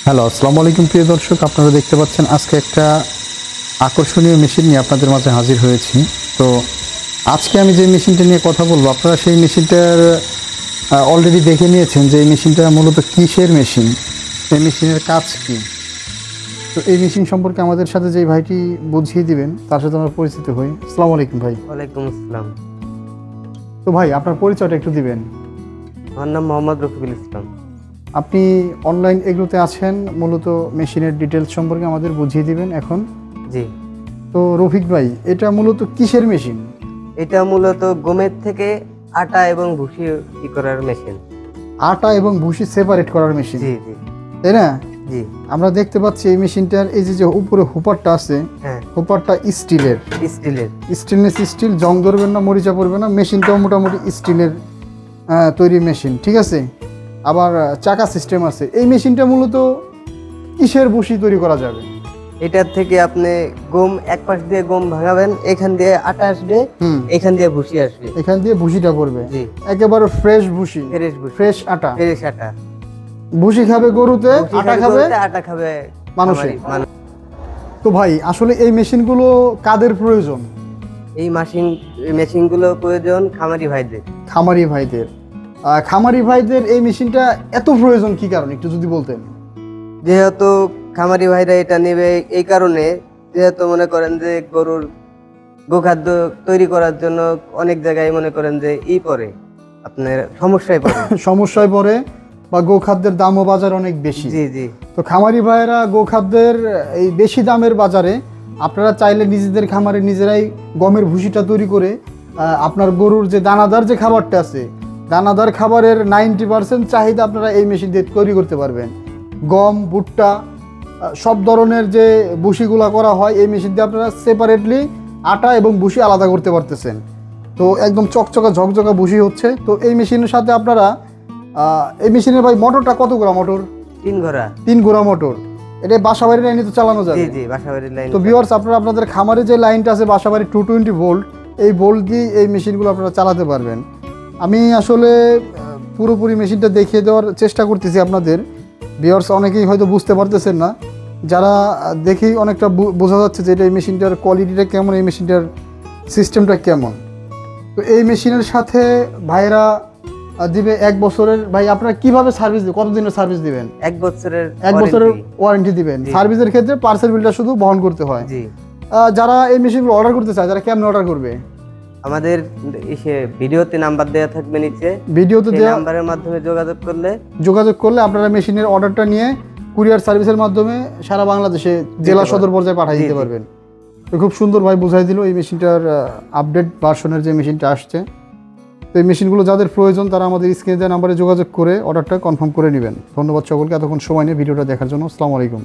Hello, আসসালামু আলাইকুম প্রিয় দর্শক। আপনারা দেখতে পাচ্ছেন আজকে একটা আকর্ষণীয় মেশিন নিয়ে আপনাদের মাঝে হাজির হয়েছি। তো আজকে আমি যে মেশিনটা নিয়ে কথা বলবো, আপনারা সেই মেশিনটার অলরেডি দেখে নিয়েছেন যে এই মেশিনটা মূলত কিসের মেশিন, এই মেশিনের কাজ কী। তো এই মেশিন সম্পর্কে আমাদের সাথে যে ভাইটি বুঝিয়ে দিবেন তার সাথে আমরা পরিচিত হই। আসসালামু আলাইকুম ভাই। ওয়ালাইকুম আসসালাম। তো ভাই, আপনার পরিচয়টা একটু দিবেন। আমার নাম মোহাম্মদ রফিকুল ইসলাম। আপনি অনলাইন এগুলোতে আছেন, মূলত মেশিনের ডিটেলস সম্পর্কে আমাদের বুঝিয়ে দিবেন এখন। জি। তো রফিক ভাই, এটা মূলত কিসের মেশিন? এটা মূলত গমের থেকে আটা এবং ভুসি করার মেশিন। আটা এবং ভুসি সেপারেট করার মেশিন, জি জি। তাই না? জি। আমরা দেখতে পাচ্ছি এই মেশিনটার এই যে উপরে হুপারটা আছে, হ্যাঁ, হুপারটা স্টিলের, স্টেনলেস স্টিল, জং ধরবেন না, মরিচা পড়বে না। মেশিনটাও মোটামুটি স্টিলের তৈরি মেশিন, ঠিক আছে। আবার চাকা সিস্টেম আছে। এই মেশিনটা মূলত কিসের ভুসি তৈরি করা যাবে? এটার থেকে আপনি গম এক পাশ দিয়ে গম ভাঙাবেন, এখান দিয়ে আটা আসবে, এখান দিয়ে ভুসি আসবে, এখান দিয়ে ভুসিটা করবে। জি। একেবারে ফ্রেশ ভুসি, ফ্রেশ ভুসি, ফ্রেশ আটা। ফ্রেশ আটা। ভুসি খাবে গরুতে, আটা খাবে আটা খাবে মানুষে। তো ভাই, আসলে এই মেশিনগুলো কাদের প্রয়োজন? এই মেশিনগুলো প্রয়োজন খামারি ভাইদের। খামারি ভাইদের। খামারি ভাইদের এই মেশিনটা এত প্রয়োজন কি কারণ, একটু যদি বলতেন। যেহেতু খামারি ভাইরা এটা নেবে এই কারণে, যেহেতু মনে করেন যে গরুর গোখাদ্য তৈরি করার জন্য অনেক জায়গায় মনে করেন যে পড়ে, আপনার সমস্যায় পড়ে বা গোখাদ্যের দামও বাজার অনেক বেশি। জি জি। তো খামারি ভাইরা গোখাদ্যের এই বেশি দামের বাজারে আপনারা চাইলে নিজেদের খামারে নিজেরাই গমের ভুসিটা তৈরি করে আপনার গরুর যে দানাদার যে খাবারটা আছে, দানাদার খাবারের 90% চাহিদা আপনারা এই মেশিন দিয়ে তৈরি করতে পারবেন। গম, ভুট্টা, সব ধরনের যে ভুসিগুলা করা হয় এই মেশিন দিয়ে আপনারা সেপারেটলি আটা এবং ভুসি আলাদা করতে পারতেছেন। তো একদম চকচকা ঝকঝকা ভুসি হচ্ছে। তো এই মেশিনের সাথে আপনারা এই মেশিনের ভাই মোটরটা কত গোড়া মোটর? 3 গোড়া মোটর। এটা বাসাবাড়ির লাইনে তো চালানো যাবে। জি জি, বাসাবাড়ির লাইন। তো ভিউয়ার্স, আপনারা আপনাদের খামারে যে লাইনটা আছে বাসাবাড়ি 220 ভোল্ট, এই ভোল্ট দিয়ে এই মেশিনগুলো আপনারা চালাতে পারবেন। আমি আসলে পুরোপুরি মেশিনটা দেখিয়ে দেওয়ার চেষ্টা করতেছি আপনাদের। ভিউয়ার্স অনেকেই হয়তো বুঝতে পারতেছেন না, যারা দেখেই অনেকটা বোঝা যাচ্ছে যে এই মেশিনটার কোয়ালিটিটা কেমন, এই মেশিনটার সিস্টেমটা কেমন। তো এই মেশিনের সাথে ভাইরা দিবে 1 বছরের। ভাই, আপনারা কিভাবে সার্ভিস দিবেন, কতদিনের সার্ভিস দিবেন? 1 বছরের ওয়ারেন্টি দিবেন। সার্ভিসের ক্ষেত্রে পার্সেল বিলটা শুধু বহন করতে হয়। জি। যারা এই মেশিনগুলো অর্ডার করতে চায়, যারা কেমন অর্ডার করবে? আমাদের ভিডিওতে নাম্বার দেওয়া থাকবে নিচে, ভিডিওতে দেওয়া নাম্বারের মাধ্যমে যোগাযোগ করলে আপনারা মেশিনের অর্ডারটা নিয়ে কুরিয়ার সার্ভিসের মাধ্যমে সারা বাংলাদেশে জেলা সদর পর্যায়ে পাঠিয়ে দিতে পারবেন। তো খুব সুন্দর ভাই বুঝাই দিল এই মেশিনটার আপডেট ভার্সনের যে মেশিনটা আসছে। তো এই মেশিনগুলো যাদের প্রয়োজন তারা আমাদের স্ক্রিনে দেওয়া নাম্বারে যোগাযোগ করে অর্ডারটা কনফার্ম করে নেবেন। ধন্যবাদ সকলকে এতক্ষণ সময় নিয়ে ভিডিওটা দেখার জন্য। আসসালামু আলাইকুম।